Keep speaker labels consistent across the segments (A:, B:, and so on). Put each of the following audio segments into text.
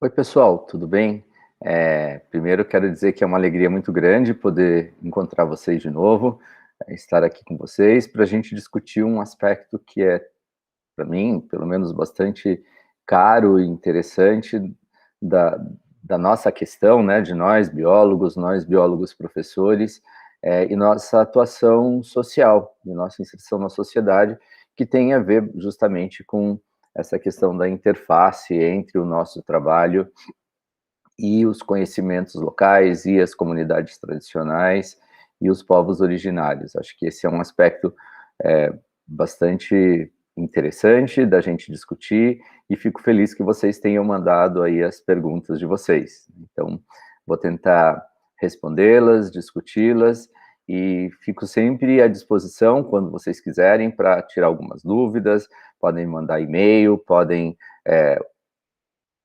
A: Oi, pessoal, tudo bem? Primeiro, quero dizer que é uma alegria muito grande poder encontrar vocês de novo, estar aqui com vocês, para a gente discutir um aspecto que é, para mim, pelo menos, bastante caro e interessante da, da nossa questão, né, de nós biólogos professores, e nossa atuação social, e nossa inserção na sociedade, que tem a ver justamente com essa questão da interface entre o nosso trabalho e os conhecimentos locais e as comunidades tradicionais e os povos originários. Acho que esse é um aspecto bastante interessante da gente discutir e fico feliz que vocês tenham mandado aí as perguntas de vocês. Então, vou tentar respondê-las, discuti-las e fico sempre à disposição quando vocês quiserem para tirar algumas dúvidas, podem mandar e-mail, podem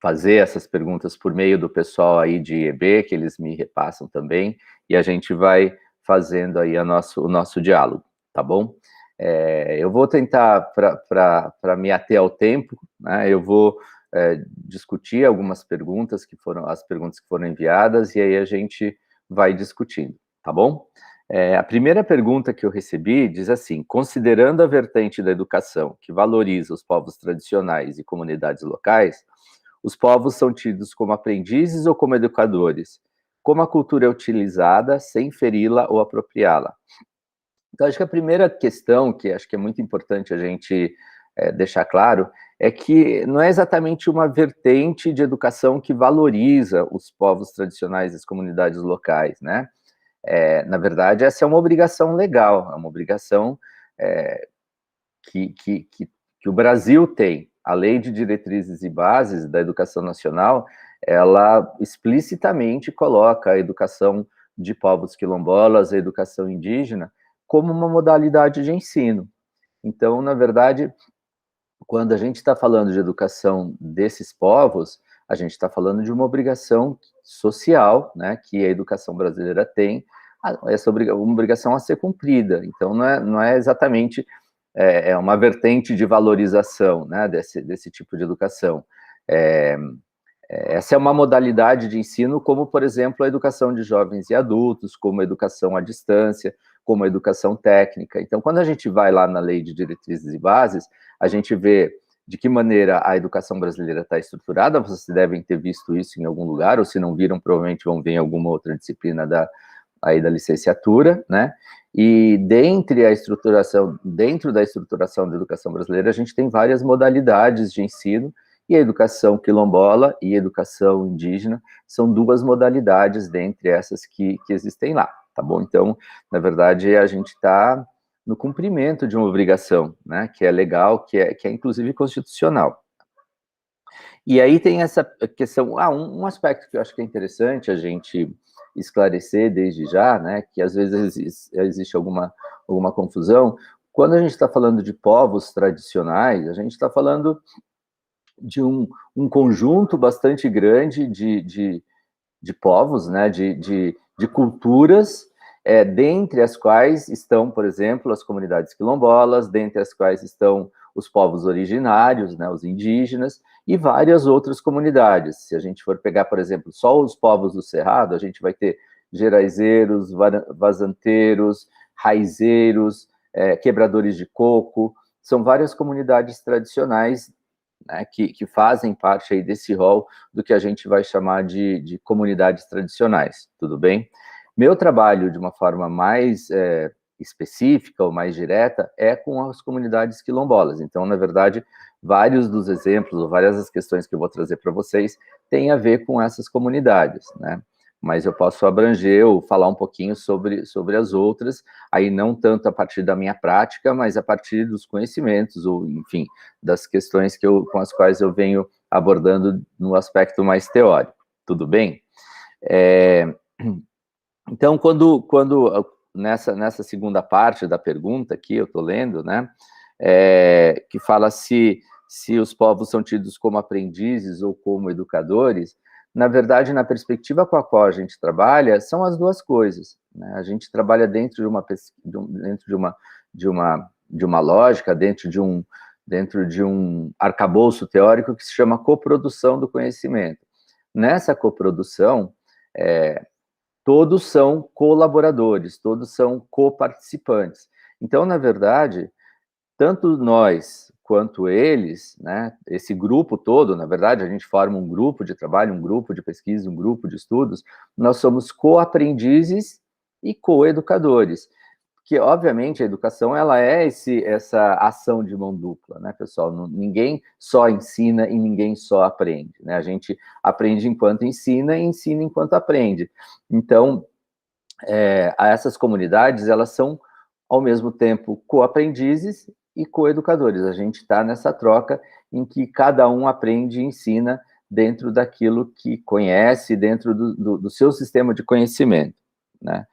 A: fazer essas perguntas por meio do pessoal aí de IEB, que eles me repassam também, e a gente vai fazendo aí o nosso diálogo, tá bom? Eu vou tentar, para me ater ao tempo, né, eu vou discutir algumas perguntas as perguntas que foram enviadas, e aí a gente vai discutindo, tá bom? A primeira pergunta que eu recebi diz assim: considerando a vertente da educação que valoriza os povos tradicionais e comunidades locais, os povos são tidos como aprendizes ou como educadores? Como a cultura é utilizada sem feri-la ou apropriá-la? Então, acho que a primeira questão, que acho que é muito importante a gente deixar claro, é que não é exatamente uma vertente de educação que valoriza os povos tradicionais e as comunidades locais, né? Na verdade, essa é uma obrigação legal, é uma obrigação que, que, que, que o Brasil tem. A Lei de Diretrizes e Bases da Educação Nacional, ela explicitamente coloca a educação de povos quilombolas, a educação indígena, como uma modalidade de ensino. Então, na verdade, quando a gente está falando de educação desses povos, a gente está falando de uma obrigação social, né, que a educação brasileira tem, essa uma obrigação a ser cumprida. Então, não é exatamente uma vertente de valorização, né, desse tipo de educação. Essa é uma modalidade de ensino, como, por exemplo, a educação de jovens e adultos, como a educação à distância, como a educação técnica. Então, quando a gente vai lá na Lei de Diretrizes e Bases, a gente vê de que maneira a educação brasileira está estruturada, vocês devem ter visto isso em algum lugar, ou se não viram, provavelmente vão ver em alguma outra disciplina aí da licenciatura, né? E dentro da estruturação da educação brasileira, a gente tem várias modalidades de ensino, e a educação quilombola e a educação indígena são duas modalidades dentre essas que existem lá, tá bom? Então, na verdade, a gente está no cumprimento de uma obrigação, né, que é legal, que é inclusive constitucional. E aí tem essa questão, um aspecto que eu acho que é interessante a gente esclarecer desde já, né, que às vezes existe alguma confusão. Quando a gente está falando de povos tradicionais, a gente está falando de um conjunto bastante grande de povos, né, de culturas, dentre as quais estão, por exemplo, as comunidades quilombolas, dentre as quais estão os povos originários, né, os indígenas, e várias outras comunidades. Se a gente for pegar, por exemplo, só os povos do Cerrado, a gente vai ter geraizeiros, vazanteiros, raizeiros, quebradores de coco, são várias comunidades tradicionais, né, que fazem parte aí desse rol do que a gente vai chamar de comunidades tradicionais, tudo bem? Meu trabalho, de uma forma mais específica ou mais direta, é com as comunidades quilombolas. Então, na verdade, vários dos exemplos, ou várias das questões que eu vou trazer para vocês, têm a ver com essas comunidades, né? Mas eu posso abranger ou falar um pouquinho sobre as outras, aí não tanto a partir da minha prática, mas a partir dos conhecimentos, ou, enfim, das questões com as quais eu venho abordando no aspecto mais teórico. Tudo bem? Então, quando nessa segunda parte da pergunta aqui, eu estou lendo, né, que fala se os povos são tidos como aprendizes ou como educadores, na verdade, na perspectiva com a qual a gente trabalha, são as duas coisas, né? A gente trabalha dentro de uma lógica, dentro de um arcabouço teórico que se chama coprodução do conhecimento. nessa coprodução, todos são colaboradores, todos são coparticipantes. Então, na verdade, tanto nós quanto eles, né, esse grupo todo, na verdade, a gente forma um grupo de trabalho, um grupo de pesquisa, um grupo de estudos, nós somos co-aprendizes e co-educadores, que, obviamente, a educação, ela é essa ação de mão dupla, né, pessoal? Ninguém só ensina e ninguém só aprende, né? A gente aprende enquanto ensina e ensina enquanto aprende. Então, essas comunidades, elas são, ao mesmo tempo, co-aprendizes e co-educadores. A gente está nessa troca em que cada um aprende e ensina dentro daquilo que conhece, dentro do seu sistema de conhecimento, né?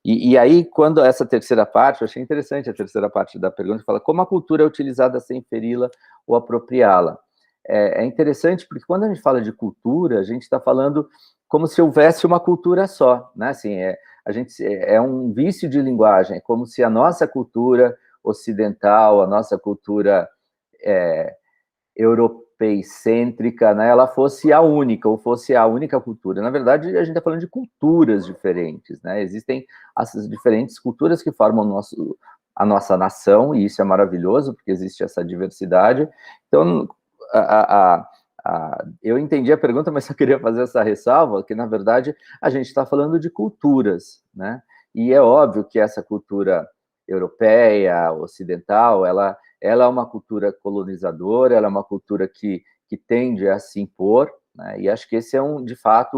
A: E aí, quando essa terceira parte, eu achei interessante a terceira parte da pergunta, fala como a cultura é utilizada sem feri-la ou apropriá-la. É interessante porque quando a gente fala de cultura, a gente está falando como se houvesse uma cultura só, né? Assim, é um vício de linguagem, é como se a nossa cultura ocidental, a nossa cultura europeicêntrica, né, ela fosse a única, ou fosse a única cultura. Na verdade, a gente está falando de culturas diferentes, né? Existem essas diferentes culturas que formam a nossa nação, e isso é maravilhoso, porque existe essa diversidade. Então, eu entendi a pergunta, mas só queria fazer essa ressalva, que, na verdade, a gente está falando de culturas, né? E é óbvio que essa cultura europeia, ocidental, ela é uma cultura colonizadora, ela é uma cultura que tende a se impor, né? E acho que esse é, de fato,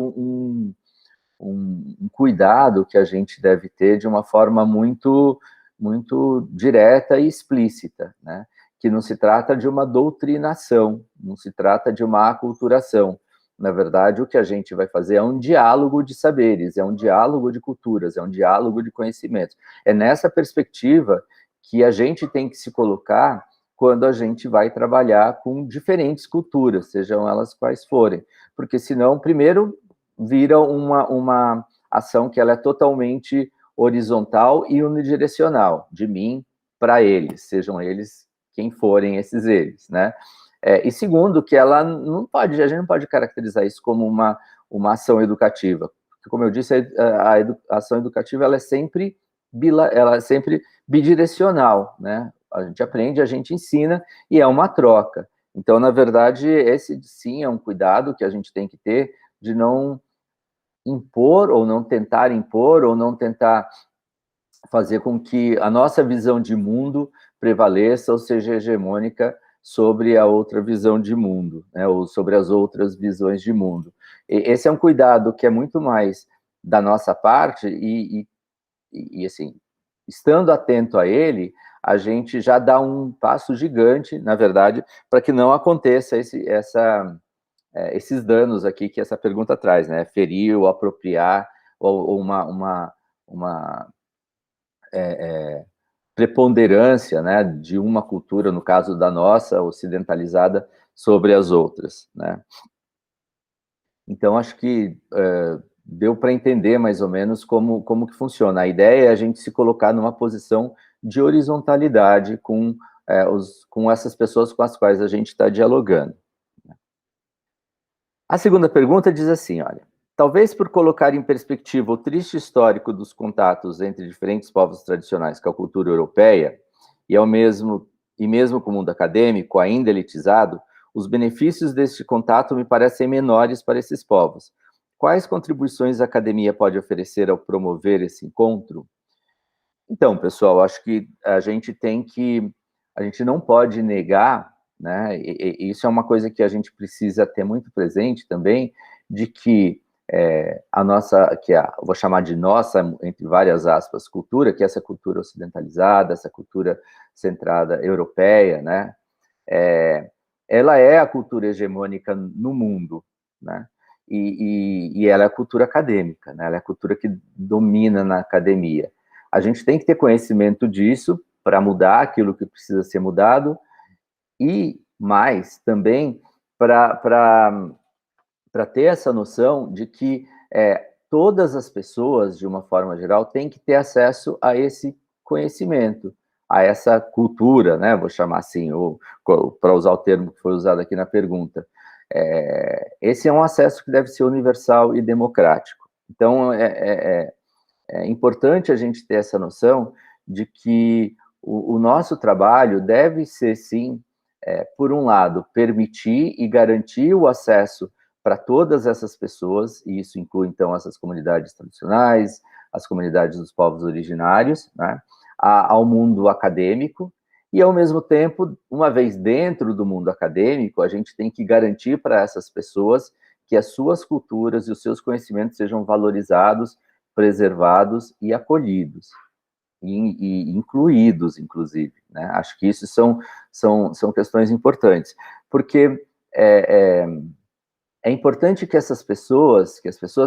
A: um cuidado que a gente deve ter de uma forma muito, muito direta e explícita, né? Que não se trata de uma doutrinação, não se trata de uma aculturação. Na verdade, o que a gente vai fazer é um diálogo de saberes, é um diálogo de culturas, é um diálogo de conhecimentos. É nessa perspectiva que a gente tem que se colocar quando a gente vai trabalhar com diferentes culturas, sejam elas quais forem. Porque senão, primeiro, vira uma ação que ela é totalmente horizontal e unidirecional, de mim para eles, sejam eles quem forem esses eles, né? E segundo, que ela não pode, a gente não pode caracterizar isso como uma ação educativa. Porque, como eu disse, a ação educativa ela é sempre bidirecional, né? A gente aprende, a gente ensina e é uma troca. Então, na verdade, esse sim é um cuidado que a gente tem que ter de não impor ou não tentar fazer com que a nossa visão de mundo prevaleça ou seja hegemônica sobre a outra visão de mundo, né, ou sobre as outras visões de mundo. Esse é um cuidado que é muito mais da nossa parte e assim, estando atento a ele, a gente já dá um passo gigante, na verdade, para que não aconteça esses danos aqui que essa pergunta traz, né? Ferir ou apropriar, ou uma preponderância, né, de uma cultura, no caso da nossa, ocidentalizada, sobre as outras, né? Então, acho que deu para entender mais ou menos como que funciona. A ideia é a gente se colocar numa posição de horizontalidade com essas pessoas com as quais a gente está dialogando. A segunda pergunta diz assim, olha, talvez por colocar em perspectiva o triste histórico dos contatos entre diferentes povos tradicionais com a cultura europeia, e mesmo com o mundo acadêmico ainda elitizado, os benefícios deste contato me parecem menores para esses povos. Quais contribuições a academia pode oferecer ao promover esse encontro? Então, pessoal, acho que a gente não pode negar, né, e isso é uma coisa que a gente precisa ter muito presente também, de que vou chamar de nossa, entre várias aspas, cultura, que é essa cultura ocidentalizada, essa cultura centrada europeia, né, ela é a cultura hegemônica no mundo, né, e ela é a cultura acadêmica, né, ela é a cultura que domina na academia. A gente tem que ter conhecimento disso para mudar aquilo que precisa ser mudado e mais também para ter essa noção de que todas as pessoas, de uma forma geral, têm que ter acesso a esse conhecimento, a essa cultura, né? Vou chamar assim, para usar o termo que foi usado aqui na pergunta. esse é um acesso que deve ser universal e democrático. Então, é importante a gente ter essa noção de que o nosso trabalho deve ser, sim, por um lado, permitir e garantir o acesso para todas essas pessoas, e isso inclui, então, essas comunidades tradicionais, as comunidades dos povos originários, né, ao mundo acadêmico, e, ao mesmo tempo, uma vez dentro do mundo acadêmico, a gente tem que garantir para essas pessoas que as suas culturas e os seus conhecimentos sejam valorizados, preservados e acolhidos, e incluídos, inclusive, né? Acho que isso são questões importantes, porque é importante que as pessoas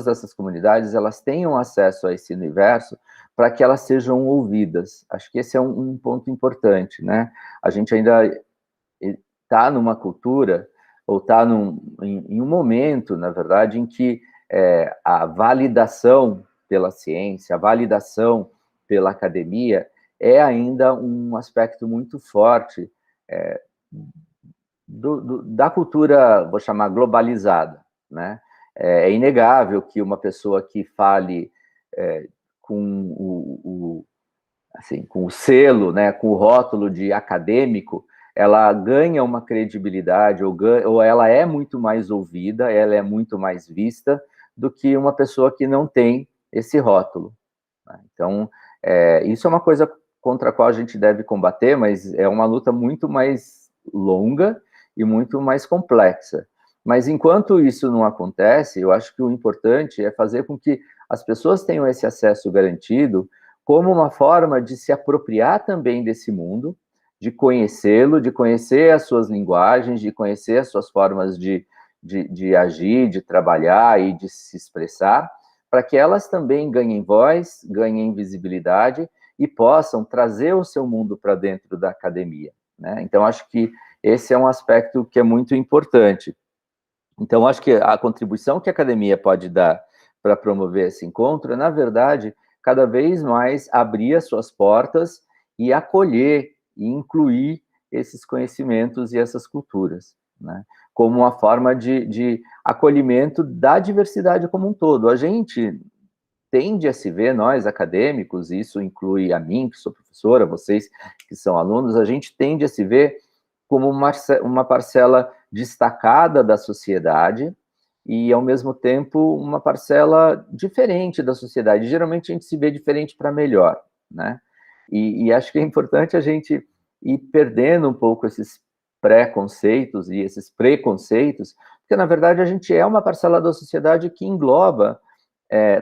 A: dessas comunidades, elas tenham acesso a esse universo para que elas sejam ouvidas. Acho que esse é um ponto importante, né? A gente ainda está numa cultura, ou está em um momento, na verdade, em que a validação pela ciência, a validação pela academia, é ainda um aspecto muito forte da cultura, vou chamar, globalizada, né? É inegável que uma pessoa que fale com com o selo, né, com o rótulo de acadêmico, ela ganha uma credibilidade, ou ela é muito mais ouvida, ela é muito mais vista do que uma pessoa que não tem esse rótulo, né? Então, isso é uma coisa contra a qual a gente deve combater, mas é uma luta muito mais longa e muito mais complexa. Mas enquanto isso não acontece, eu acho que o importante é fazer com que as pessoas tenham esse acesso garantido como uma forma de se apropriar também desse mundo, de conhecê-lo, de conhecer as suas linguagens, de conhecer as suas formas de agir, de trabalhar e de se expressar, para que elas também ganhem voz, ganhem visibilidade e possam trazer o seu mundo para dentro da academia, né? Então, acho que esse é um aspecto que é muito importante. Então, acho que a contribuição que a academia pode dar para promover esse encontro é, na verdade, cada vez mais abrir as suas portas e acolher e incluir esses conhecimentos e essas culturas, né? Como uma forma de acolhimento da diversidade como um todo. A gente tende a se ver, nós acadêmicos, isso inclui a mim, que sou professora, vocês que são alunos, a gente tende a se ver como uma parcela destacada da sociedade e, ao mesmo tempo, uma parcela diferente da sociedade. Geralmente a gente se vê diferente para melhor, né? E acho que é importante a gente ir perdendo um pouco esses pré-conceitos e esses preconceitos, porque, na verdade, a gente é uma parcela da sociedade que engloba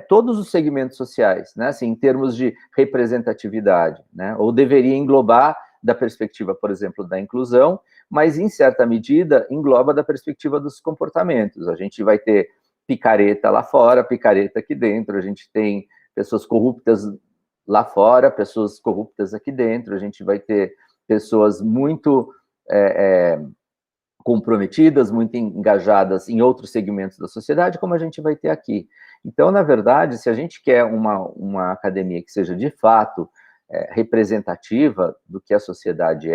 A: todos os segmentos sociais, né, assim, em termos de representatividade, né, ou deveria englobar da perspectiva, por exemplo, da inclusão, mas, em certa medida, engloba da perspectiva dos comportamentos. A gente vai ter picareta lá fora, picareta aqui dentro, a gente tem pessoas corruptas lá fora, pessoas corruptas aqui dentro, a gente vai ter pessoas muito comprometidas, muito engajadas em outros segmentos da sociedade, como a gente vai ter aqui. Então, na verdade, se a gente quer uma academia que seja, de fato, representativa do que a sociedade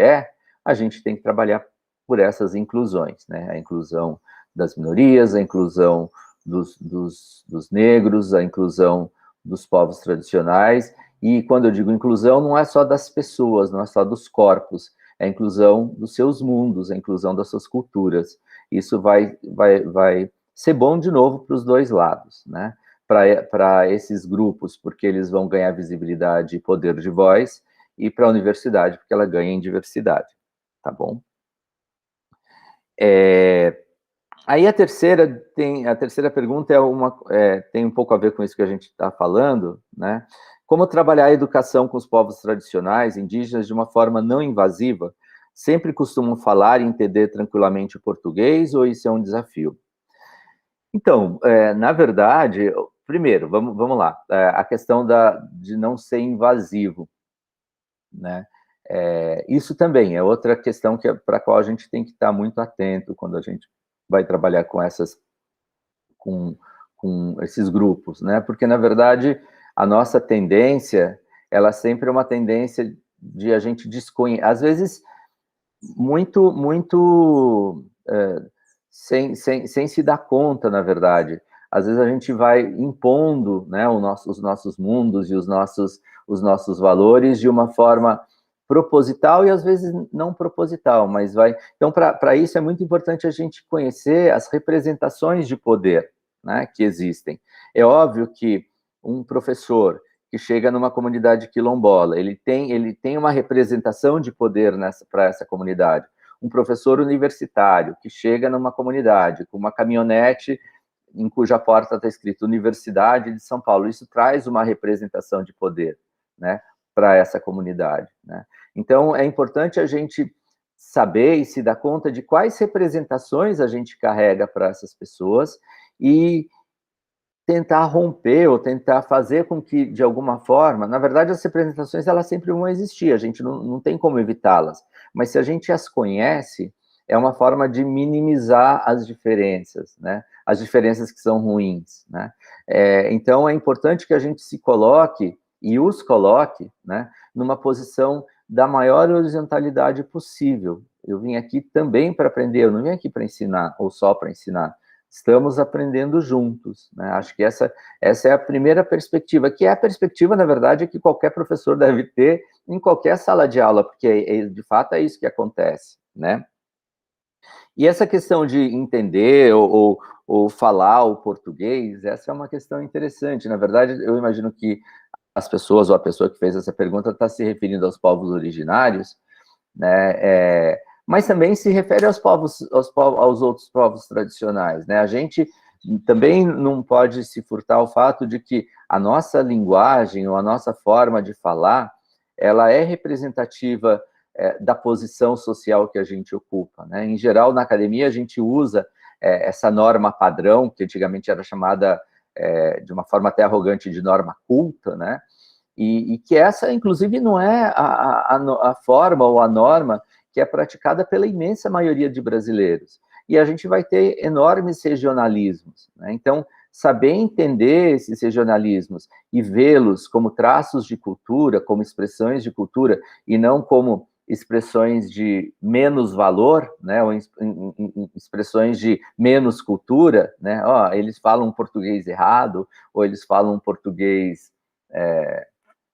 A: a gente tem que trabalhar por essas inclusões, né? A inclusão das minorias, a inclusão dos negros, a inclusão dos povos tradicionais, e quando eu digo inclusão, não é só das pessoas, não é só dos corpos, é a inclusão dos seus mundos, a inclusão das suas culturas. Isso vai ser bom, de novo, para os dois lados, né? Para esses grupos, porque eles vão ganhar visibilidade e poder de voz, e para a universidade, porque ela ganha em diversidade, tá bom? Aí a terceira pergunta tem um pouco a ver com isso que a gente está falando, né? Como trabalhar a educação com os povos tradicionais, indígenas, de uma forma não invasiva? Sempre costumam falar e entender tranquilamente o português, ou isso é um desafio? Então, na verdade, primeiro, vamos lá, a questão de não ser invasivo, né? Isso também é outra questão para a qual a gente tem que estar muito atento quando a gente vai trabalhar com esses grupos, né? Porque, na verdade, a nossa tendência, ela sempre é uma tendência de a gente desconhecer, às vezes, muito sem se dar conta, na verdade. Às vezes a gente vai impondo, né, os nossos mundos e os nossos valores de uma forma proposital e às vezes não proposital, mas vai... Então, para isso é muito importante a gente conhecer as representações de poder, né, que existem. É óbvio que um professor que chega numa comunidade quilombola, ele tem uma representação de poder para essa comunidade. Um professor universitário que chega numa comunidade com uma caminhonete em cuja porta está escrito Universidade de São Paulo, isso traz uma representação de poder, né, para essa comunidade, né? Então, é importante a gente saber e se dar conta de quais representações a gente carrega para essas pessoas e tentar romper ou tentar fazer com que, de alguma forma, na verdade, as representações, elas sempre vão existir, a gente não tem como evitá-las, mas se a gente as conhece, é uma forma de minimizar as diferenças, né? As diferenças que são ruins, né? Então, é importante que a gente se coloque, e os coloque, né, numa posição da maior horizontalidade possível. Eu vim aqui também para aprender, eu não vim aqui para ensinar, ou só para ensinar. Estamos aprendendo juntos, né? Acho que essa é a primeira perspectiva, que é a perspectiva, na verdade, que qualquer professor deve ter em qualquer sala de aula, porque, de fato, é isso que acontece, né? E essa questão de entender ou falar o português, essa é uma questão interessante. Na verdade, eu imagino que as pessoas, ou a pessoa que fez essa pergunta, está se referindo aos povos originários, né? Mas também se refere aos outros povos tradicionais, né? A gente também não pode se furtar ao fato de que a nossa linguagem ou a nossa forma de falar, ela é representativa da posição social que a gente ocupa, né? Em geral, na academia, a gente usa essa norma padrão, que antigamente era chamada, de uma forma até arrogante, de norma culta, né? E que essa, inclusive, não é a forma ou a norma que é praticada pela imensa maioria de brasileiros. E a gente vai ter enormes regionalismos, né? Então, saber entender esses regionalismos e vê-los como traços de cultura, como expressões de cultura, e não como expressões de menos valor, né, ou expressões de menos cultura, né? Eles falam português errado, ou eles falam português,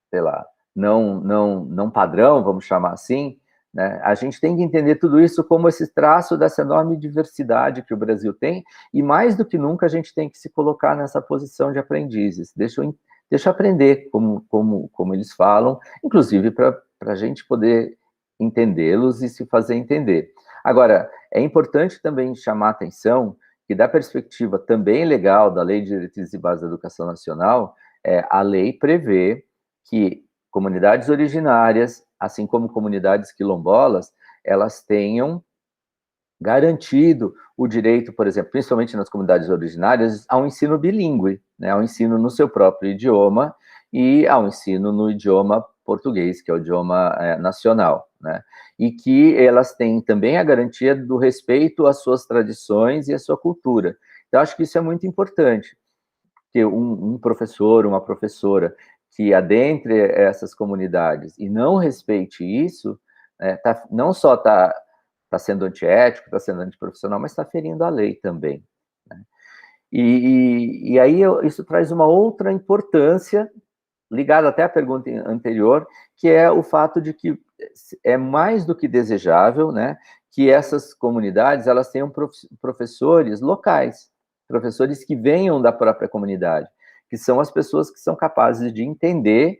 A: sei lá, não padrão, vamos chamar assim, né? A gente tem que entender tudo isso como esse traço dessa enorme diversidade que o Brasil tem, e mais do que nunca a gente tem que se colocar nessa posição de aprendizes. Deixa eu aprender como eles falam, inclusive para a gente poder entendê-los e se fazer entender. Agora, é importante também chamar a atenção que, da perspectiva também legal da Lei de Diretrizes e Bases da Educação Nacional, a lei prevê que comunidades originárias, assim como comunidades quilombolas, elas tenham garantido o direito, por exemplo, principalmente nas comunidades originárias, ao ensino bilíngue, né, ao ensino no seu próprio idioma e ao ensino no idioma português, que é o idioma nacional, né, e que elas têm também a garantia do respeito às suas tradições e à sua cultura. Então, acho que isso é muito importante, que um professor, uma professora que adentre essas comunidades e não respeite isso, não só está sendo antiético, está sendo antiprofissional, mas está ferindo a lei também, né? E aí isso traz uma outra importância, ligada até à pergunta anterior, que é o fato de que é mais do que desejável, né, que essas comunidades elas tenham professores locais, professores que venham da própria comunidade, que são as pessoas que são capazes de entender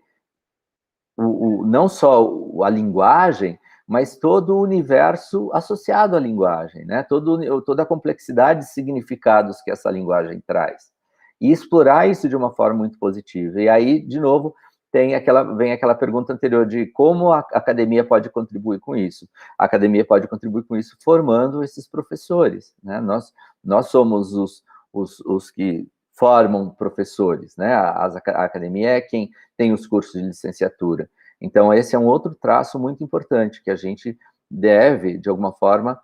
A: não só a linguagem, mas todo o universo associado à linguagem, né? Toda a complexidade de significados que essa linguagem traz. E explorar isso de uma forma muito positiva. E aí, de novo, vem aquela pergunta anterior de como a academia pode contribuir com isso. A academia pode contribuir com isso formando esses professores, né? Nós somos os que formam professores, né? A academia é quem tem os cursos de licenciatura. Então, esse é um outro traço muito importante, que a gente deve, de alguma forma,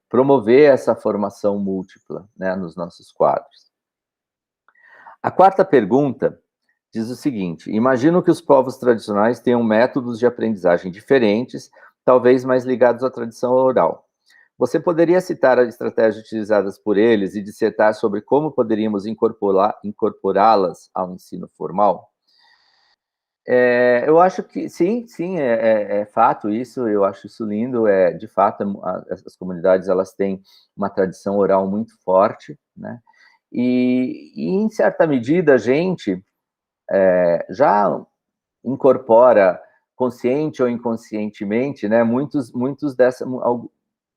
A: promover essa formação múltipla, né, nos nossos quadros. A quarta pergunta diz o seguinte: imagino que os povos tradicionais tenham métodos de aprendizagem diferentes, talvez mais ligados à tradição oral. Você poderia citar as estratégias utilizadas por eles e dissertar sobre como poderíamos incorporá-las ao ensino formal? Eu acho que sim, é fato isso, eu acho isso lindo, de fato, essas comunidades, elas têm uma tradição oral muito forte, né, e em certa medida, a gente já incorpora, consciente ou inconscientemente, né, muitos dessa, não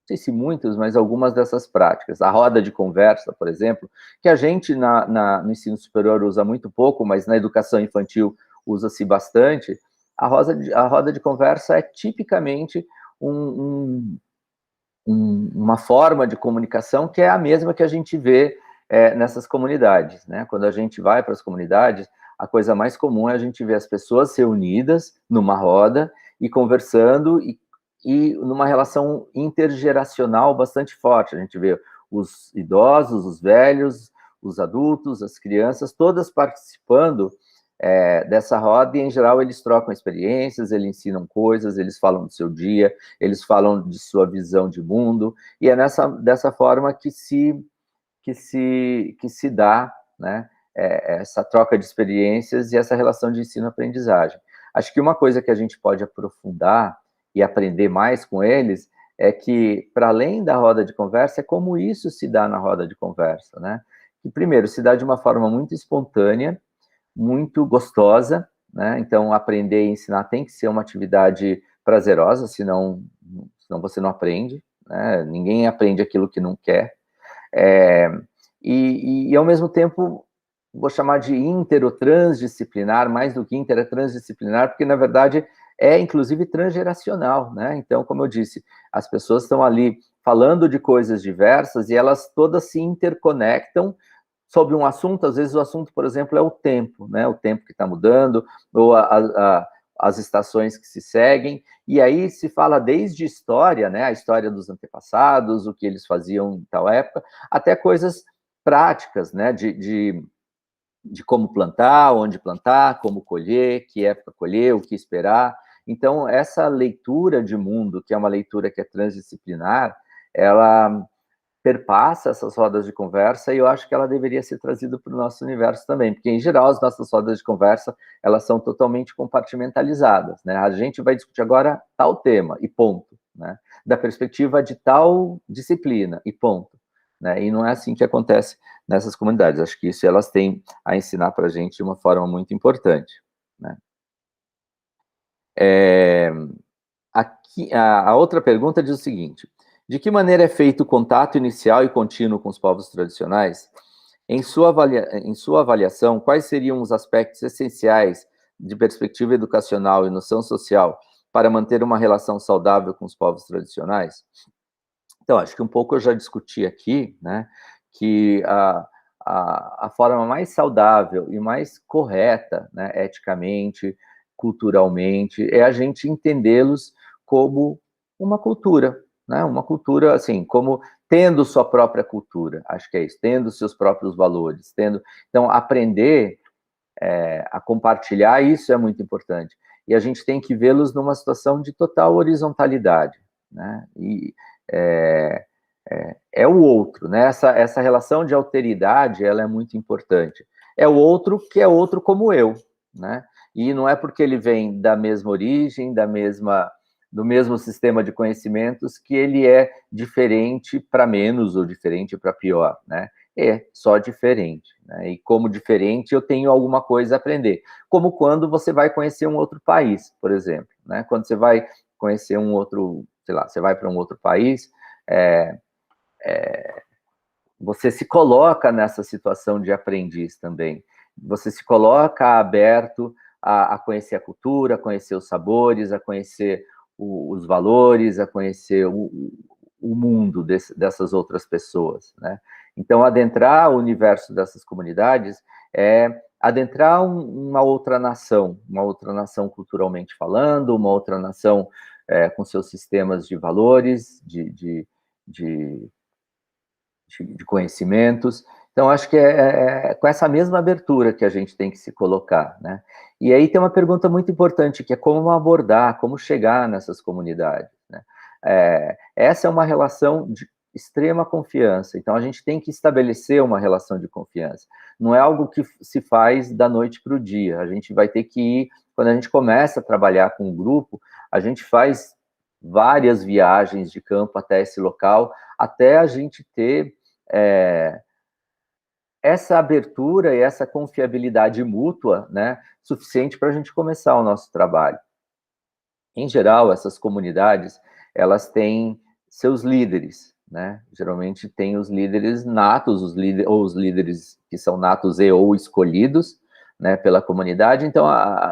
A: sei se muitos, mas algumas dessas práticas. A roda de conversa, por exemplo, que a gente no ensino superior usa muito pouco, mas na educação infantil usa-se bastante. A roda de conversa é tipicamente uma forma de comunicação que é a mesma que a gente vê nessas comunidades, né? Quando a gente vai para as comunidades, a coisa mais comum é a gente ver as pessoas reunidas numa roda e conversando e numa relação intergeracional bastante forte. A gente vê os idosos, os velhos, os adultos, as crianças, todas participando dessa roda, e em geral eles trocam experiências, eles ensinam coisas, eles falam do seu dia, eles falam de sua visão de mundo, e é dessa forma que se dá, né, essa troca de experiências e essa relação de ensino-aprendizagem. Acho que uma coisa que a gente pode aprofundar e aprender mais com eles é que, para além da roda de conversa, é como isso se dá na roda de conversa, né? Que, primeiro, se dá de uma forma muito espontânea, muito gostosa, né? Então, aprender e ensinar tem que ser uma atividade prazerosa, senão você não aprende, né? Ninguém aprende aquilo que não quer. E, ao mesmo tempo, vou chamar de inter ou transdisciplinar, mais do que inter, é transdisciplinar, porque, na verdade, inclusive, transgeracional, né? Então, como eu disse, as pessoas estão ali falando de coisas diversas e elas todas se interconectam sobre um assunto. Às vezes o assunto, por exemplo, é o tempo, né? O tempo que está mudando, ou as estações que se seguem, e aí se fala desde história, né? A história dos antepassados, o que eles faziam em tal época, até coisas práticas, né? De como plantar, onde plantar, como colher, que época colher, o que esperar. Então, essa leitura de mundo, que é uma leitura que é transdisciplinar, ela perpassa essas rodas de conversa, e eu acho que ela deveria ser trazida para o nosso universo também, porque, em geral, as nossas rodas de conversa, elas são totalmente compartimentalizadas, né? A gente vai discutir agora tal tema, e ponto, né? Da perspectiva de tal disciplina, e ponto, né? E não é assim que acontece nessas comunidades. Acho que isso elas têm a ensinar para a gente de uma forma muito importante, né? Aqui, a outra pergunta diz o seguinte: de que maneira é feito o contato inicial e contínuo com os povos tradicionais? Em sua avaliação, quais seriam os aspectos essenciais de perspectiva educacional e noção social para manter uma relação saudável com os povos tradicionais? Então, acho que um pouco eu já discuti aqui, né, que a forma mais saudável e mais correta, né, eticamente, culturalmente, é a gente entendê-los como uma cultura, né, uma cultura, assim, como tendo sua própria cultura, acho que é isso, tendo seus próprios valores, então, aprender a compartilhar, isso é muito importante, e a gente tem que vê-los numa situação de total horizontalidade, né, e é o outro, né? Essa relação de alteridade, ela é muito importante. É o outro que é outro como eu, né? E não é porque ele vem da mesma origem, do mesmo sistema de conhecimentos, que ele é diferente para menos ou diferente para pior, né? É só diferente, né? E como diferente, eu tenho alguma coisa a aprender. Como quando você vai conhecer um outro país, por exemplo, né? Quando você vai conhecer um outro, sei lá, você vai para um outro país, você se coloca nessa situação de aprendiz também. Você se coloca aberto a conhecer a cultura, a conhecer os sabores, a conhecer os valores, a conhecer o mundo dessas outras pessoas, né? Então, adentrar o universo dessas comunidades é adentrar uma outra nação culturalmente falando, uma outra nação com seus sistemas de valores, de conhecimentos. Então, acho que é com essa mesma abertura que a gente tem que se colocar, né? E aí tem uma pergunta muito importante, que é como abordar, como chegar nessas comunidades, né? essa é uma relação de extrema confiança. Então, a gente tem que estabelecer uma relação de confiança. Não é algo que se faz da noite para o dia. A gente vai ter que ir, quando a gente começa a trabalhar com um grupo, a gente faz várias viagens de campo até esse local, até a gente ter essa abertura e essa confiabilidade mútua, né, suficiente para a gente começar o nosso trabalho. Em geral, essas comunidades, elas têm seus líderes, né? Geralmente tem os líderes natos, ou os líderes que são natos e ou escolhidos, né, pela comunidade, então,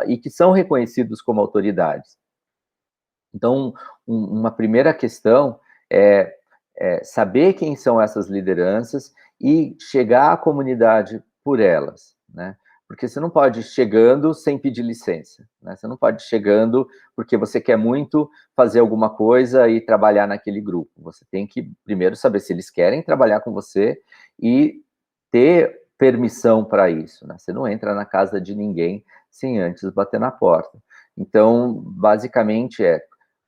A: e que são reconhecidos como autoridades. Então, uma primeira questão é saber quem são essas lideranças e chegar à comunidade por elas, né? Porque você não pode ir chegando sem pedir licença, né? Você não pode ir chegando porque você quer muito fazer alguma coisa e trabalhar naquele grupo. Você tem que primeiro saber se eles querem trabalhar com você e ter permissão para isso, né? Você não entra na casa de ninguém sem antes bater na porta. Então, basicamente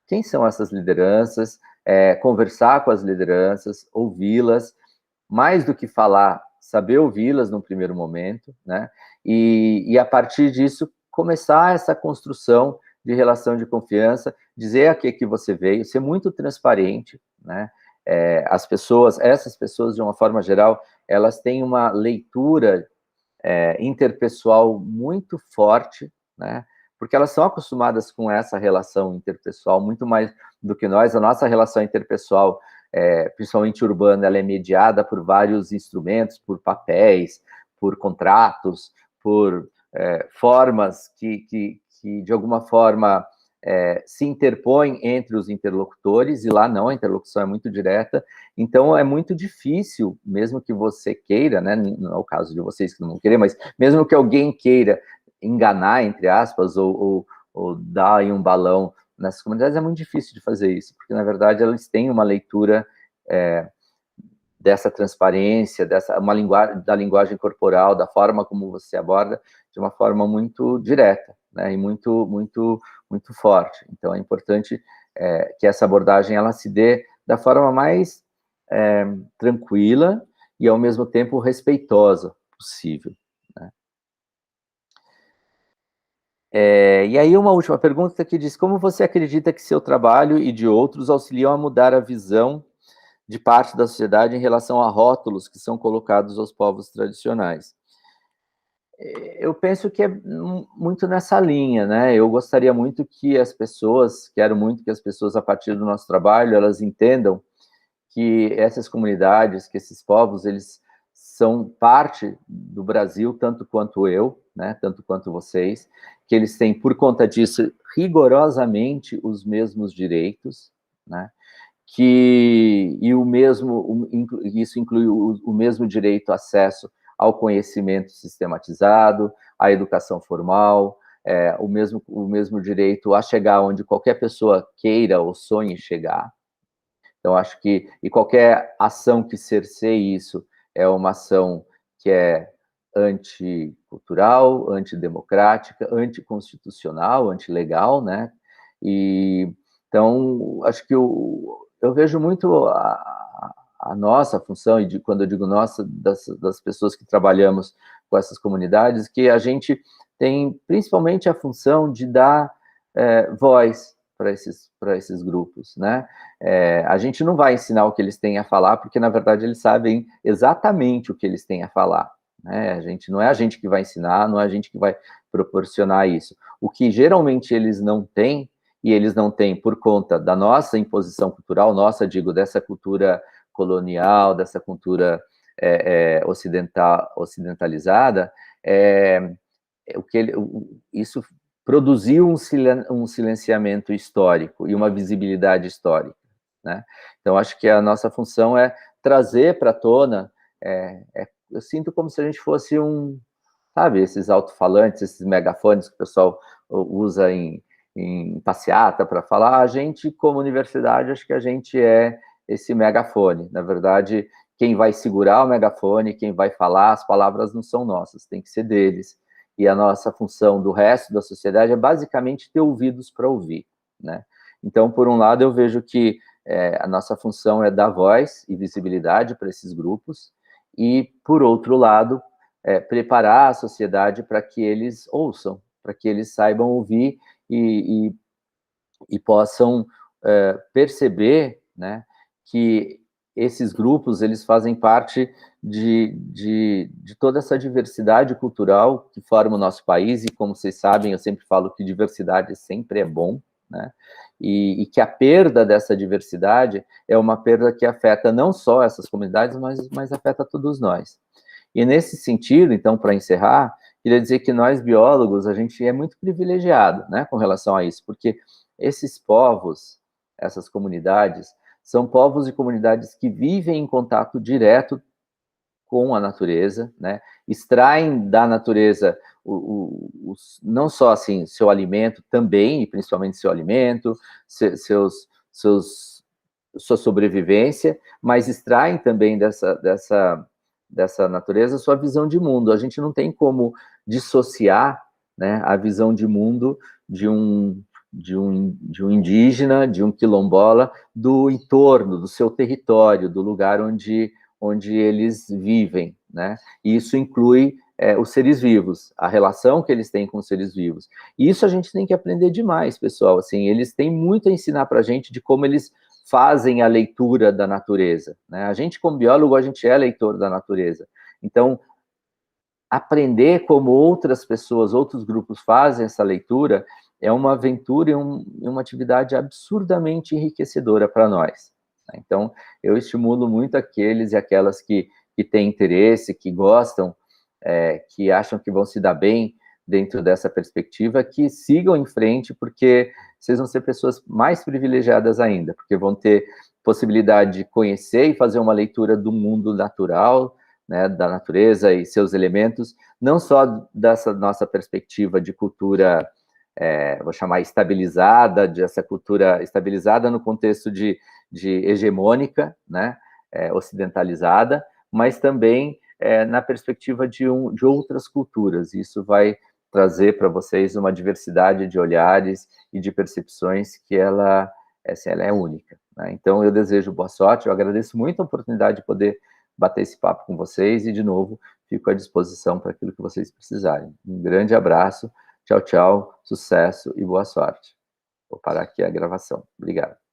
A: quem são essas lideranças, conversar com as lideranças, ouvi-las, mais do que falar, saber ouvi-las no primeiro momento, né? E a partir disso, começar essa construção de relação de confiança, dizer a que você veio, ser muito transparente, né? Essas pessoas, de uma forma geral, elas têm uma leitura interpessoal muito forte, né? Porque elas são acostumadas com essa relação interpessoal muito mais do que nós. A nossa relação interpessoal, principalmente urbana, ela é mediada por vários instrumentos, por papéis, por contratos, por formas que, de alguma forma, se interpõem entre os interlocutores, e lá não, a interlocução é muito direta. Então, é muito difícil, mesmo que você queira, né, não é o caso de vocês que não vão querer, mas mesmo que alguém queira enganar, entre aspas, ou dar aí um balão nessas comunidades, é muito difícil de fazer isso, porque, na verdade, eles têm uma leitura dessa transparência, da linguagem corporal, da forma como você aborda, de uma forma muito direta, né, e muito, muito, muito forte. Então, é importante que essa abordagem ela se dê da forma mais tranquila e, ao mesmo tempo, respeitosa possível, né? E aí, uma última pergunta que diz: como você acredita que seu trabalho e de outros auxiliam a mudar a visão de parte da sociedade em relação a rótulos que são colocados aos povos tradicionais? Eu penso que é muito nessa linha, né? Eu gostaria muito que as pessoas, quero muito que as pessoas, a partir do nosso trabalho, elas entendam que essas comunidades, que esses povos, eles são parte do Brasil, tanto quanto eu, né? Tanto quanto vocês, que eles têm, por conta disso, rigorosamente os mesmos direitos, né? Isso inclui o mesmo direito a acesso ao conhecimento sistematizado, à educação formal, o mesmo direito a chegar onde qualquer pessoa queira ou sonhe chegar. Então, acho que, e qualquer ação que cerceie isso é uma ação que é anticultural, antidemocrática, anticonstitucional, antilegal, né? E, então, acho que eu vejo muito a nossa função, e quando eu digo nossa, das pessoas que trabalhamos com essas comunidades, que a gente tem principalmente a função de dar voz para esses grupos, né? A gente não vai ensinar o que eles têm a falar, porque, na verdade, eles sabem exatamente o que eles têm a falar, né? Não é a gente que vai ensinar, não é a gente que vai proporcionar isso. O que geralmente eles não têm, e eles não têm por conta da nossa imposição cultural, dessa cultura colonial, dessa cultura ocidentalizada, isso produziu um silenciamento histórico e uma visibilidade histórica, né? Então, acho que a nossa função é trazer para a tona, eu sinto como se a gente fosse sabe, esses alto-falantes, esses megafones que o pessoal usa em passeata para falar. A gente, como universidade, acho que a gente é esse megafone. Na verdade, quem vai segurar o megafone, quem vai falar, as palavras não são nossas, tem que ser deles. E a nossa função do resto da sociedade é basicamente ter ouvidos para ouvir, né? Então, por um lado, eu vejo que a nossa função é dar voz e visibilidade para esses grupos, e, por outro lado, preparar a sociedade para que eles ouçam, para que eles saibam ouvir e possam perceber, né, que esses grupos, eles fazem parte de toda essa diversidade cultural que forma o nosso país, e como vocês sabem, eu sempre falo que diversidade sempre é bom, né, e que a perda dessa diversidade é uma perda que afeta não só essas comunidades, mas afeta todos nós. E nesse sentido, então, para encerrar, queria dizer que nós, biólogos, a gente é muito privilegiado, né, com relação a isso, porque esses povos, essas comunidades, são povos e comunidades que vivem em contato direto com a natureza, né, extraem da natureza não só assim seu alimento também, e principalmente seu alimento, sua sobrevivência, mas extraem também dessa natureza sua visão de mundo. A gente não tem como dissociar, né, a visão de mundo de um indígena, de um quilombola, do entorno, do seu território, do lugar onde eles vivem, né? E isso inclui os seres vivos, a relação que eles têm com os seres vivos. E isso a gente tem que aprender demais, pessoal. Assim, eles têm muito a ensinar para a gente de como eles fazem a leitura da natureza, né? A gente, como biólogo, a gente é leitor da natureza. Então, aprender como outras pessoas, outros grupos fazem essa leitura é uma aventura e uma atividade absurdamente enriquecedora para nós. Então, eu estimulo muito aqueles e aquelas que têm interesse, que gostam, que acham que vão se dar bem dentro dessa perspectiva, que sigam em frente, porque vocês vão ser pessoas mais privilegiadas ainda, porque vão ter possibilidade de conhecer e fazer uma leitura do mundo natural, né, da natureza e seus elementos, não só dessa nossa perspectiva de cultura, vou chamar estabilizada, dessa cultura estabilizada no contexto de hegemônica, né, ocidentalizada, mas também na perspectiva de outras culturas. Isso vai trazer para vocês uma diversidade de olhares e de percepções que ela é única, né? Então, eu desejo boa sorte, eu agradeço muito a oportunidade de poder bater esse papo com vocês, e, de novo, fico à disposição para aquilo que vocês precisarem. Um grande abraço, tchau, tchau, sucesso e boa sorte. Vou parar aqui a gravação. Obrigado.